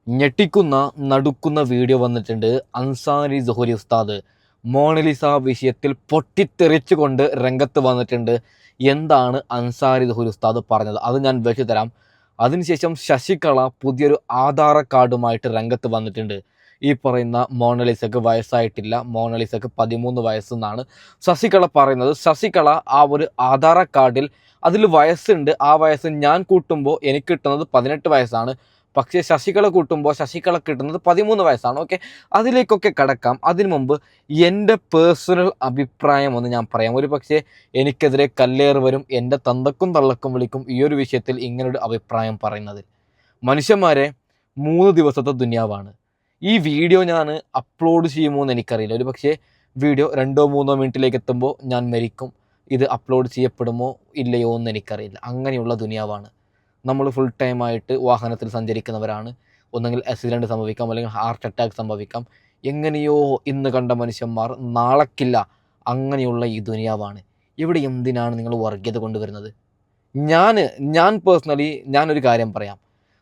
ഞെട്ടിക്കുന്ന നടുക്കുന്ന വീഡിയോ വന്നിട്ടുണ്ട്. അൻസാരി സുഹരി ഉസ്താദ് മോണലിസ വിഷയത്തിൽ പൊട്ടിത്തെറിച്ചുകൊണ്ട് രംഗത്ത് വന്നിട്ടുണ്ട്. എന്താണ് അൻസാരി സുഹരി ഉസ്താദ് പറഞ്ഞത് അത് ഞാൻ വെച്ചു തരാം. അതിനുശേഷം ശശികള പുതിയൊരു ആധാർ കാർഡുമായിട്ട് രംഗത്ത് വന്നിട്ടുണ്ട്. ഈ പറയുന്ന മോണലിസക്ക് വയസ്സായിട്ടില്ല, മോണലിസക്ക് 13 വയസ്സെന്നാണ് ശശികള പറയുന്നത്. ശശികള ആ ഒരു ആധാർ കാർഡിൽ അതിൽ വയസ്സുണ്ട്, ആ വയസ്സ് ഞാൻ കൂട്ടുമ്പോൾ എനിക്ക് കിട്ടുന്നത് 18 വയസ്സാണ്. പക്ഷേ ശശികള കൂട്ടുമ്പോൾ ശശികള കിട്ടുന്നത് 13 വയസ്സാണ്. ഓക്കെ, അതിലേക്കൊക്കെ കടക്കാം. അതിനു മുമ്പ് എൻ്റെ പേഴ്സണൽ അഭിപ്രായം ഒന്ന് ഞാൻ പറയാം. ഒരു പക്ഷേ എനിക്കെതിരെ കല്ലേറ് വരും, എൻ്റെ തന്തക്കും തള്ളക്കും വിളിക്കും ഈ ഒരു വിഷയത്തിൽ ഇങ്ങനൊരു അഭിപ്രായം പറയുന്നത്. മനുഷ്യന്മാരെ 3 ദിവസത്തെ ദുനിയാവാണ്. ഈ വീഡിയോ ഞാൻ അപ്ലോഡ് ചെയ്യുമോ എന്ന് എനിക്കറിയില്ല. ഒരു പക്ഷേ വീഡിയോ 2-3 മിനിറ്റിലേക്ക് എത്തുമ്പോൾ ഞാൻ മരിക്കും. ഇത് അപ്ലോഡ് ചെയ്യപ്പെടുമോ ഇല്ലയോ എന്ന് എനിക്കറിയില്ല. അങ്ങനെയുള്ള ദുനിയാവാണ്. നമ്മൾ ഫുൾ ടൈമായിട്ട് വാഹനത്തിൽ സഞ്ചരിക്കുന്നവരാണ്. ഒന്നെങ്കിൽ ആക്സിഡൻറ്റ് സംഭവിക്കാം, അല്ലെങ്കിൽ ഹാർട്ട് അറ്റാക്ക് സംഭവിക്കാം. എങ്ങനെയോ ഇന്ന് കണ്ട മനുഷ്യന്മാർ നാളേക്കില്ല. അങ്ങനെയുള്ള ഈ ദുനിയാവാണ്. ഇവിടെ എന്തിനാണ് നിങ്ങൾ വർഗീയത കൊണ്ടുവരുന്നത്? ഞാൻ പേഴ്സണലി ഞാനൊരു കാര്യം പറയാം.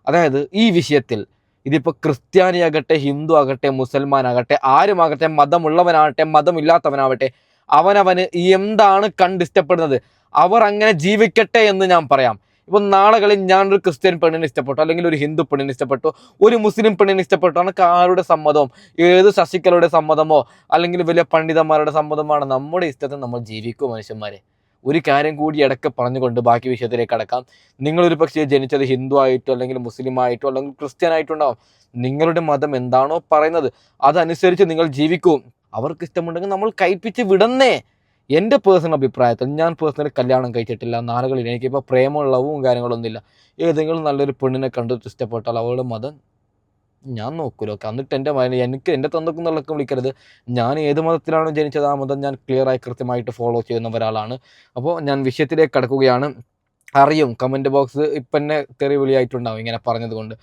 അതായത് ഈ വിഷയത്തിൽ ഇതിപ്പോൾ ക്രിസ്ത്യാനിയാകട്ടെ, ഹിന്ദു ആകട്ടെ, മുസൽമാനാകട്ടെ, ആരുമാകട്ടെ, മതമുള്ളവനാകട്ടെ, മതമില്ലാത്തവനാവട്ടെ, അവനവന് എന്താണ് കണ്ടിഷ്ടപ്പെടുന്നത് അവർ അങ്ങനെ ജീവിക്കട്ടെ എന്ന് ഞാൻ പറയാം. ഇപ്പോൾ നാളുകളിൽ ഞാനൊരു ക്രിസ്ത്യൻ പെണ്ണിനെ ഇഷ്ടപ്പെട്ടു, അല്ലെങ്കിൽ ഒരു ഹിന്ദു പെണ്ണിനെ ഇഷ്ടപ്പെട്ടു, ഒരു മുസ്ലിം പെണ്ണിനെ ഇഷ്ടപ്പെട്ടു. അതൊക്കെ ആരുടെ സമ്മതവും, ഏത് ശശികലയുടെ സമ്മതമോ അല്ലെങ്കിൽ വലിയ പണ്ഡിതന്മാരുടെ സമ്മതമാണ്. നമ്മുടെ ഇഷ്ടത്തിൽ നമ്മൾ ജീവിക്കും മനുഷ്യന്മാരെ. ഒരു കാര്യം കൂടി ഇടയ്ക്ക് പറഞ്ഞുകൊണ്ട് ബാക്കി വിഷയത്തിലേക്ക് കടക്കാം. നിങ്ങളൊരു പക്ഷേ ജനിച്ചത് ഹിന്ദു ആയിട്ടോ, അല്ലെങ്കിൽ മുസ്ലിം ആയിട്ടോ, അല്ലെങ്കിൽ ക്രിസ്ത്യൻ ആയിട്ടുണ്ടാവും. നിങ്ങളുടെ മതം എന്താണോ പറയുന്നത് അതനുസരിച്ച് നിങ്ങൾ ജീവിക്കും. അവർക്ക് ഇഷ്ടമുണ്ടെങ്കിൽ നമ്മൾ കയ്പിച്ച് വിടുന്നേ. എൻ്റെ പേഴ്സണൽ അഭിപ്രായത്തിൽ ഞാൻ പേഴ്സണലി കല്യാണം കഴിച്ചിട്ടില്ല. നാളുകളിൽ എനിക്കിപ്പോൾ പ്രേമമുള്ളവും കാര്യങ്ങളൊന്നുമില്ല. ഏതെങ്കിലും നല്ലൊരു പെണ്ണിനെ കണ്ടിട്ട് ഇഷ്ടപ്പെട്ടാൽ അവളുടെ മതം ഞാൻ നോക്കൂലോ. എന്നിട്ട് എൻ്റെ തന്തക്കും തള്ളക്കും വിളിക്കരുത്. ഞാൻ ഏത് മതത്തിലാണോ ജനിച്ചത് ആ മതം ഞാൻ ക്ലിയറായി കൃത്യമായിട്ട് ഫോളോ ചെയ്യുന്ന ഒരാളാണ്. അപ്പോൾ ഞാൻ വിഷയത്തിലേക്ക് കടക്കുകയാണ്. അറിയും, കമൻറ്റ് ബോക്സ് ഇപ്പം തന്നെ തെറിവിളിയായിട്ടുണ്ടാവും ഇങ്ങനെ പറഞ്ഞത് കൊണ്ട്.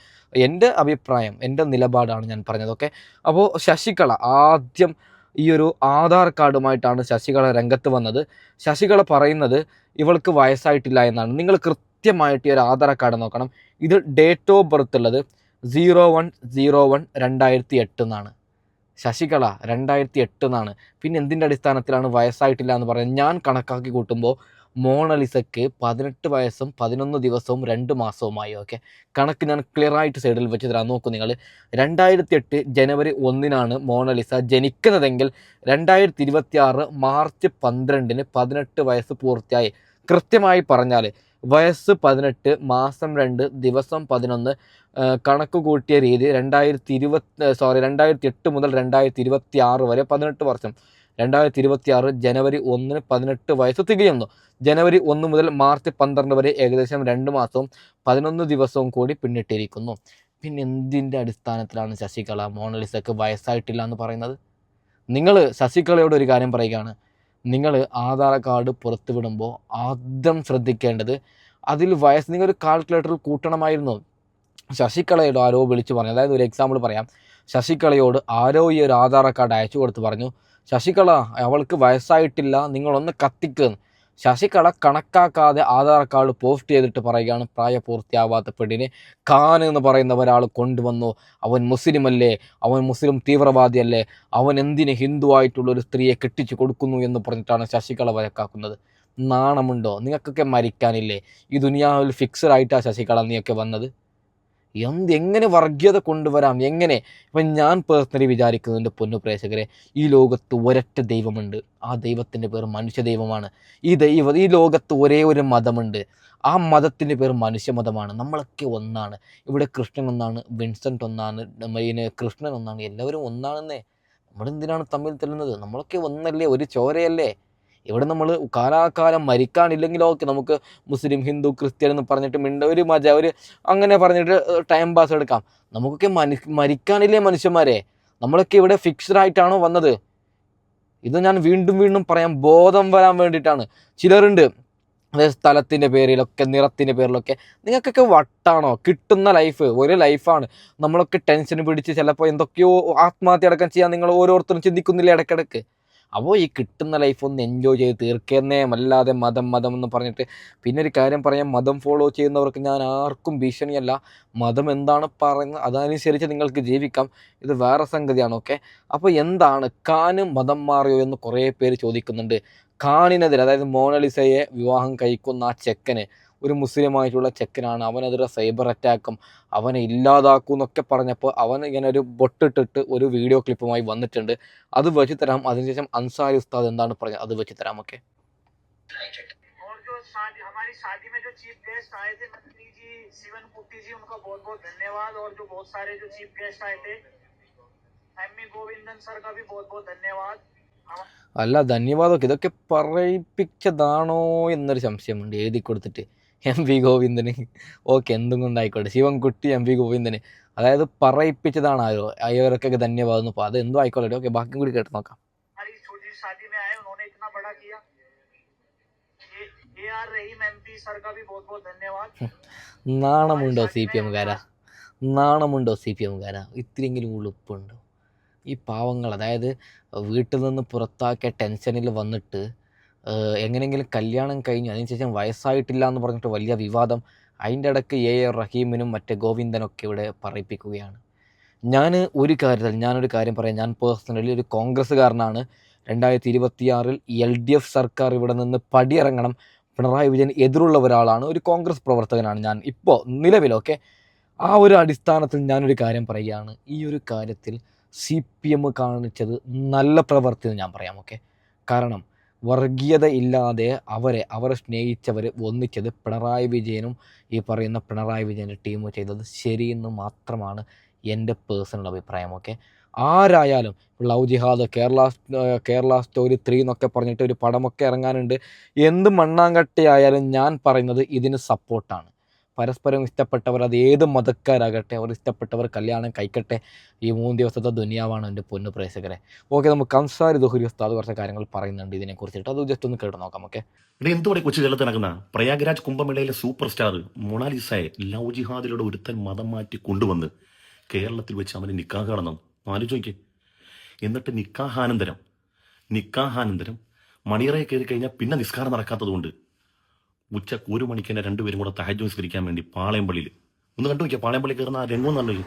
എൻ്റെ അഭിപ്രായം, എൻ്റെ നിലപാടാണ് ഞാൻ പറഞ്ഞത്. ഓക്കെ, അപ്പോൾ ശശികള ആദ്യം ഈ ഒരു ആധാർ കാർഡുമായിട്ടാണ് ശശികള രംഗത്ത് വന്നത്. ശശികള പറയുന്നത് ഇവൾക്ക് വയസ്സായിട്ടില്ല എന്നാണ്. നിങ്ങൾ കൃത്യമായിട്ട് ഈ ഒരു ആധാർ കാർഡ് നോക്കണം. ഇത് ഡേറ്റ് ഓഫ് ബർത്ത് ഉള്ളത് 01/01/2008 എന്നാണ്. ശശികള 2008 എന്നാണ്. പിന്നെ എന്തിൻ്റെ അടിസ്ഥാനത്തിലാണ് വയസ്സായിട്ടില്ല എന്ന് പറയുന്നത്? ഞാൻ കണക്കാക്കി കൂട്ടുമ്പോൾ മോണലിസയ്ക്ക് 18 വയസ്സും 11 ദിവസവും 2 മാസവുമായി. ഓക്കെ, കണക്ക് ഞാൻ ക്ലിയറായിട്ട് സൈഡിൽ വെച്ച് തരാം. നോക്കൂ നിങ്ങൾ. 2008 ജനുവരി 1-നാണ് മോണലിസ ജനിക്കുന്നതെങ്കിൽ 2026 മാർച്ച് 12-ന് 18 വയസ്സ് പൂർത്തിയായി. കൃത്യമായി പറഞ്ഞാൽ വയസ്സ് 18, മാസം 2, ദിവസം 11. കണക്ക് കൂട്ടിയ രീതി 2008 മുതൽ 2026 വരെ 18 വർഷം. 2026 ജനുവരി 1-ന് 18 വയസ്സ് തികയുന്നു. ജനുവരി 1 മുതൽ മാർച്ച് 12 വരെ ഏകദേശം 2 മാസവും 11 ദിവസവും കൂടി പിന്നിട്ടിരിക്കുന്നു. പിന്നെ എന്തിൻ്റെ അടിസ്ഥാനത്തിലാണ് ശശികള മോണലിസക്ക് വയസ്സായിട്ടില്ല എന്ന് പറയുന്നത്? നിങ്ങൾ ശശികളയോട് ഒരു കാര്യം പറയുകയാണ്. നിങ്ങൾ ആധാർ കാർഡ് പുറത്തു വിടുമ്പോൾ ആദ്യം ശ്രദ്ധിക്കേണ്ടത് അതിൽ വയസ്സ് നിങ്ങളൊരു കാൽക്കുലേറ്ററിൽ കൂട്ടണമായിരുന്നു. ശശികളയോട് ആരോ വിളിച്ചു പറഞ്ഞു, അതായത് ഒരു എക്സാമ്പിൾ പറയാം. ശശികളയോട് ആരോ ഈ ഒരു ആധാർ കാർഡ് അയച്ചു കൊടുത്ത് പറഞ്ഞു, ശശികള അവൾക്ക് വയസ്സായിട്ടില്ല, നിങ്ങളൊന്ന് കത്തിക്ക്. ശശികള കണക്കാക്കാതെ ആധാർ കാർഡ് പോസ്റ്റ് ചെയ്തിട്ട് പറയുകയാണ്, പ്രായപൂർത്തിയാവാത്ത പെണ്ണിനെ ഖാൻ എന്ന് പറയുന്ന ഒരാൾ കൊണ്ടുവന്നു, അവൻ മുസ്ലിമല്ലേ, അവൻ മുസ്ലിം തീവ്രവാദിയല്ലേ, അവൻ എന്തിന് ഹിന്ദു ആയിട്ടുള്ള ഒരു സ്ത്രീയെ കെട്ടിച്ചു കൊടുക്കുന്നു എന്ന് പറഞ്ഞിട്ടാണ് ശശികള വഴക്കാക്കുന്നത്. നാണമുണ്ടോ? നിങ്ങൾക്കൊക്കെ മരിക്കാനില്ലേ? ഈ ദുനിയാവിൽ ഫിക്സഡ് ആയിട്ടാണ് ശശികള നീയൊക്കെ വന്നത്. എങ്ങനെ വർഗീയത കൊണ്ടുവരാം? എങ്ങനെ? ഇപ്പം ഞാൻ പേഴ്സണലി വിചാരിക്കുന്നുണ്ട്, പൊന്നു പ്രേക്ഷകരെ, ഈ ലോകത്ത് ഒരൊറ്റ ദൈവമുണ്ട്. ആ ദൈവത്തിൻ്റെ പേര് മനുഷ്യ ദൈവമാണ്. ഈ ലോകത്ത് ഒരേ ഒരു മതമുണ്ട്. ആ മതത്തിൻ്റെ പേര് മനുഷ്യമതമാണ്. നമ്മളൊക്കെ ഒന്നാണ്. ഇവിടെ കൃഷ്ണൻ ഒന്നാണ്, വിൻസെൻ്റ് ഒന്നാണ്, കൃഷ്ണൻ ഒന്നാണ്, എല്ലാവരും ഒന്നാണെന്നേ. നമ്മളെന്തിനാണ് തമ്മിൽ തെല്ലുന്നത്? നമ്മളൊക്കെ ഒന്നല്ലേ, ഒരു ചോരയല്ലേ? ഇവിടെ നമ്മൾ കാലാകാലം മരിക്കാനില്ലെങ്കിലോ ഓക്കെ, നമുക്ക് മുസ്ലിം, ഹിന്ദു, ക്രിസ്ത്യൻ എന്ന് പറഞ്ഞിട്ട് ഒരു ഒരു അങ്ങനെ പറഞ്ഞിട്ട് ടൈം പാസ് എടുക്കാം. നമുക്കൊക്കെ മരിക്കാനില്ലേ മനുഷ്യന്മാരെ? നമ്മളൊക്കെ ഇവിടെ ഫിക്സ്ഡ് ആയിട്ടാണോ വന്നത്? ഇത് ഞാൻ വീണ്ടും വീണ്ടും പറയാം, ബോധം വരാൻ വേണ്ടിയിട്ടാണ്. ചിലരുണ്ട് അതായത് സ്ഥലത്തിൻ്റെ പേരിലൊക്കെ, നിറത്തിൻ്റെ പേരിലൊക്കെ. നിങ്ങൾക്കൊക്കെ വട്ടാണോ? കിട്ടുന്ന ലൈഫ് ഒരു ലൈഫാണ്. നമ്മളൊക്കെ ടെൻഷൻ പിടിച്ച് ചിലപ്പോൾ എന്തൊക്കെയോ ആത്മഹത്യ അടക്കം ചെയ്യാൻ നിങ്ങൾ ഓരോരുത്തരും ചിന്തിക്കുന്നില്ല ഇടയ്ക്കിടയ്ക്ക്. അപ്പോൾ ഈ കിട്ടുന്ന ലൈഫ് ഒന്ന് എൻജോയ് ചെയ്ത് തീർക്കുന്നേ, അല്ലാതെ മതം മതം എന്ന് പറഞ്ഞിട്ട്. പിന്നെ ഒരു കാര്യം പറയാം, മതം ഫോളോ ചെയ്യുന്നവർക്ക് ഞാൻ ആർക്കും ഭീഷണിയല്ല. മതം എന്താണ് പറയുന്നത് അതനുസരിച്ച് നിങ്ങൾക്ക് ജീവിക്കാം, ഇത് വേറെ സംഗതിയാണ്. ഓക്കെ, അപ്പോൾ എന്താണ് ഖാന് മതം മാറിയോ എന്ന് കുറേ പേര് ചോദിക്കുന്നുണ്ട്. ഖാനിനെതിരെ, അതായത് മോണലിസയെ വിവാഹം കഴിക്കുന്ന ആ ചെക്കന് ഒരു മുസ്ലിമായിട്ടുള്ള ചെക്കനാണ്, അവനെതിരെ സൈബർ അറ്റാക്കും, അവനെ ഇല്ലാതാക്കും എന്നൊക്കെ പറഞ്ഞപ്പോൾ അവൻ ഇങ്ങനെ ഒരു ബൊട്ടിട്ടിട്ട് ഒരു വീഡിയോ ക്ലിപ്പുമായി വന്നിട്ടുണ്ട്. അത് വെച്ച് തരാം. അതിനുശേഷം അൻസാരി ഉസ്താദ് എന്താണ് പറഞ്ഞത് അത് വെച്ച് തരാം. ഓക്കെ, हमारी शादी में जो चीफ गेस्ट आए थे मंत्री जी, शिवन कुट्टी जी, उनका बहुत बहुत धन्यवाद। और जो बहुत सारे जो चीफ गेस्ट आए थे, एम गोविंदन सर का भी बहुत बहुत धन्यवाद। അല്ല, ധന്യവാദമൊക്കെ ഇതൊക്കെ പറയിപ്പിച്ചതാണോ എന്നൊരു സംശയമുണ്ട് എഴുതി കൊടുത്തിട്ട്. എം വി ഗോവിന്ദന് ഓക്കെ, എന്തും കൊണ്ടായിക്കോട്ടെ, ശിവൻകുട്ടി എം വി ഗോവിന്ദന്, അതായത് പറയിപ്പിച്ചതാണ് ആരോ, അയ്യവർക്കൊക്കെ ധന്യവാദം. അപ്പോൾ അത് എന്തോ ആയിക്കോട്ടെ. ഓക്കെ, ബാക്കി കൂടി കേട്ട് നോക്കാം. നാണമുണ്ടോ സി പി എമ്മുകാരാ? നാണമുണ്ടോ സി പി എമ്മുകാരാ? ഇത്തിരിയെങ്കിലും ഉളുപ്പുണ്ടോ ഈ പാവങ്ങൾ? അതായത് വീട്ടിൽ നിന്ന് പുറത്താക്കിയ ടെൻഷനിൽ വന്നിട്ട് എങ്ങനെയെങ്കിലും കല്യാണം കഴിഞ്ഞു, അതിനുശേഷം വയസ്സായിട്ടില്ല എന്ന് പറഞ്ഞിട്ട് വലിയ വിവാദം. അതിൻ്റെ ഇടയ്ക്ക് AR റഹീമിനും മറ്റേ ഗോവിന്ദനൊക്കെ ഇവിടെ പറയിപ്പിക്കുകയാണ്. ഞാനൊരു കാര്യം പറയാം. ഞാൻ പേഴ്സണലി ഒരു കോൺഗ്രസ്സുകാരനാണ്. 2026 LDF സർക്കാർ ഇവിടെ നിന്ന് പടിയിറങ്ങണം. പിണറായി വിജയൻ എതിരുള്ള ഒരാളാണ്, ഒരു കോൺഗ്രസ് പ്രവർത്തകനാണ് ഞാൻ ഇപ്പോൾ നിലവിലൊക്കെ. ആ ഒരു അടിസ്ഥാനത്തിൽ ഞാനൊരു കാര്യം പറയുകയാണ്. ഈ ഒരു കാര്യത്തിൽ CPM കാണിച്ചത് നല്ല പ്രവൃത്തി എന്ന് ഞാൻ പറയാം. ഓക്കെ, കാരണം വർഗീയത ഇല്ലാതെ അവരെ സ്നേഹിച്ചവർ ഒന്നിച്ചത് പിണറായി വിജയനും ഈ പറയുന്ന പിണറായി വിജയൻ്റെ ടീമും ചെയ്തത് ശരിയെന്ന് മാത്രമാണ് എൻ്റെ പേഴ്സണൽ അഭിപ്രായം. ഓക്കെ, ആരായാലും ലവ് ജിഹാദ്, കേരള സ്റ്റോറി 3 എന്നൊക്കെ പറഞ്ഞിട്ട് ഒരു പടമൊക്കെ ഇറങ്ങാനുണ്ട്. എന്ത് മണ്ണാങ്കട്ടയായാലും ഞാൻ പറയുന്നത് ഇതിന് സപ്പോർട്ടാണ്. പരസ്പരം ഇഷ്ടപ്പെട്ടവർ, അത് ഏത് മതക്കാരാകട്ടെ, അവർ ഇഷ്ടപ്പെട്ടവർ കല്യാണം കഴിക്കട്ടെ. ഈ 3 ദിവസത്തെ ദുനിയാവാണ് എൻ്റെ പൊന്നു പ്രേക്ഷകരെ. ഓക്കെ, നമുക്ക് അൻസാരി ദുഹരി ഉസ്താദ് കുറച്ച് കാര്യങ്ങൾ പറയുന്നുണ്ട് ഇതിനെക്കുറിച്ചിട്ട്, അത് ജസ്റ്റ് ഒന്ന് കേട്ട് നോക്കാം. ഓക്കെ, എന്തുകൂടെ കൊച്ചു കേരളത്തിൽ നടക്കുന്ന പ്രയാഗ്രാജ് കുംഭമേളയിലെ സൂപ്പർ സ്റ്റാർ മൊണാലിസയെ ലവ് ജിഹാദിലൂടെ ഒരുത്തൻ മതം മാറ്റി കൊണ്ടുവന്ന് കേരളത്തിൽ വെച്ച് അവന് നിക്കാഹ് നടന്നു. ആലോചിക്കേ. എന്നിട്ട് നിക്കാഹാനന്തരം മണിയറയെ കയറി കഴിഞ്ഞാൽ പിന്നെ നിസ്കാരം നടക്കാത്തത് കൊണ്ട് ഉച്ചക്ക് 1 മണിക്ക് തന്നെ രണ്ടുപേരും കൂടെ തഹജ്ജുദ് നിസ്കരിക്കാൻ വേണ്ടി പാളയംപള്ളിയിൽ ഒന്ന് കണ്ടു നോക്കിയാൽ, പാളയംപള്ളി കയറുന്ന ആ രംഗം നല്ലത്.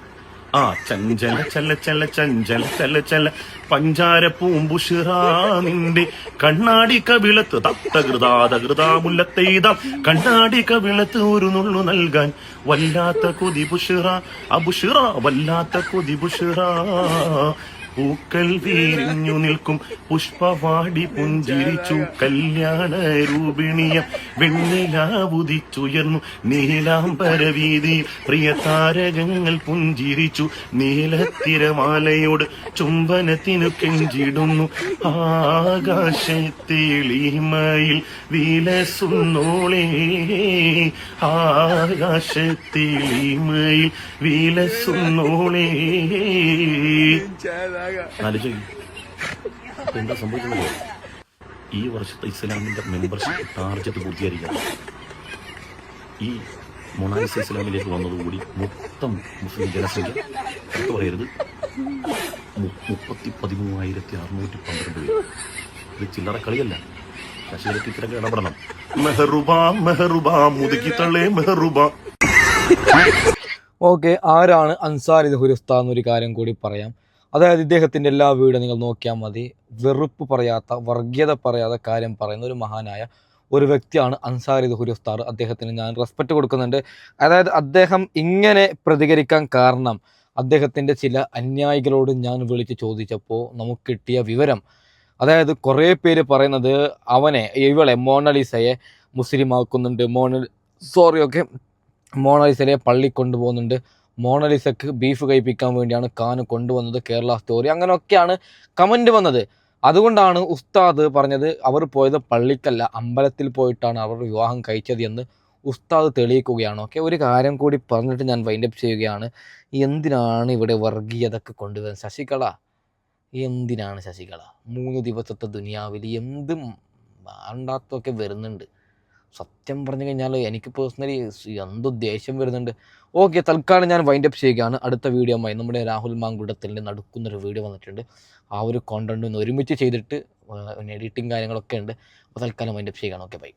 ആ ചഞ്ചല ചല്ല ചല്ല ചഞ്ചല ചല്ല ചല്ല പഞ്ചാര പൂമ്പുഷിറ നിന്റെ കണ്ണാടി കവിളത്ത് തത്തകൃതാ മുല്ലത്തെയ്താം കണ്ണാടി കവിളത്ത് ഒരു നുള്ളു നൽകാൻ വല്ലാത്ത കൊതി ബുഷിറ അബുഷിറ വല്ലാത്ത കൊതി ബുഷിറ. പൂക്കൾ വീരിഞ്ഞു നിൽക്കും പുഷ്പവാടി പുഞ്ചിരിച്ചു കല്യാണ രൂപിണിയ വെണ്ണിലാവുദിച്ചുയർന്നു നീലാംബരവീതി പ്രിയ താരകങ്ങൾ പുഞ്ചിരിച്ചു നീലത്തിരമാലയോട് ചുംബനത്തിനു കെഞ്ചിടുന്നു ആകാശത്തിളിമയിൽ വിലസുന്നോളേ ആകാശത്തിളിമയിൽ വിലസുന്നോളേ. എന്താ സംഭവിക്കുന്നത്? ഈ വർഷത്തെ ഇസ്ലാമിന്റെ മെമ്പർഷിപ്പ് ടാർജറ്റ് പൂർത്തീകരിക്കണം. ഈ മൊണാലിസ ഇസ്ലാമിലേക്ക് വന്നതുകൂടി മൊത്തം മുസ്ലിം ജനസംഖ്യ എടുത്തു പറയരുത് 13,612 പേര്. ഇത് ചില്ലറ കളിയല്ല. ശശീലത്തിക്കിടക്ക് ഇടപെടണം. മെഹറുബാ മുതുക്കി തള്ളേ മെഹറുബാ. ഓക്കെ, ആരാണ് അൻസാരി ദുഹരി ഉസ്താദ് എന്നൊരു കാര്യം കൂടി പറയാം. അതായത് ഇദ്ദേഹത്തിൻ്റെ എല്ലാ വീഡിയോ നിങ്ങൾ നോക്കിയാൽ മതി. വെറുപ്പ് പറയാത്ത, വർഗീയത പറയാത്ത കാര്യം പറയുന്ന ഒരു മഹാനായ ഒരു വ്യക്തിയാണ് അൻസാരി ദുഹരി ഉസ്താദ്. അദ്ദേഹത്തിന് ഞാൻ റെസ്പെക്റ്റ് കൊടുക്കുന്നുണ്ട്. അതായത് അദ്ദേഹം ഇങ്ങനെ പ്രതികരിക്കാൻ കാരണം അദ്ദേഹത്തിൻ്റെ ചില അനുയായികളോട് ഞാൻ വിളിച്ച് ചോദിച്ചപ്പോൾ നമുക്ക് കിട്ടിയ വിവരം, അതായത് കുറേ പേര് പറയുന്നത് ഇവളെ മോണലിസയെ മുസ്ലിമാക്കുന്നുണ്ട്, മോണലിസയെ പള്ളി കൊണ്ടുപോകുന്നുണ്ട്, മോണലിസക്ക് ബീഫ് കഴിപ്പിക്കാൻ വേണ്ടിയാണ് ഖാൻ കൊണ്ടുവന്നത്, കേരള സ്റ്റോറി, അങ്ങനെയൊക്കെയാണ് കമൻറ്റ് വന്നത്. അതുകൊണ്ടാണ് ഉസ്താദ് പറഞ്ഞത് അവർ പോയത് പള്ളിക്കല്ല അമ്പലത്തിൽ പോയിട്ടാണ് അവർ വിവാഹം കഴിച്ചത് എന്ന് ഉസ്താദ് തെളിയിക്കുകയാണ്. ഓക്കെ, ഒരു കാര്യം കൂടി പറഞ്ഞിട്ട് ഞാൻ വൈൻഡപ്പ് ചെയ്യുകയാണ്. എന്തിനാണ് ഇവിടെ വർഗീയതൊക്കെ കൊണ്ടുവരുന്നത്? എന്തിനാണ് ശശികല? 3 ദിവസത്തെ ദുനിയാവിൽ എന്തും വേണ്ടാത്തൊക്കെ വരുന്നുണ്ട്. സത്യം പറഞ്ഞു കഴിഞ്ഞാൽ എനിക്ക് പേഴ്സണലി എന്തോ ദേഷ്യം വരുന്നുണ്ട്. ഓക്കെ, തൽക്കാലം ഞാൻ വൈൻഡപ്പ് ചെയ്യുകയാണ്. അടുത്ത വീഡിയോയുമായി നമ്മുടെ രാഹുൽ മാങ്കുടത്തിൽ നടക്കുന്നൊരു വീഡിയോ വന്നിട്ടുണ്ട്. ആ ഒരു കോണ്ടന്റ് ഒന്ന് ഒരുമിച്ച് ചെയ്തിട്ട് പിന്നെ എഡിറ്റിങ് കാര്യങ്ങളൊക്കെ ഉണ്ട്. അപ്പോൾ തൽക്കാലം മൈൻഡപ്പ് ചെയ്യുകയാണ്. Okay bye.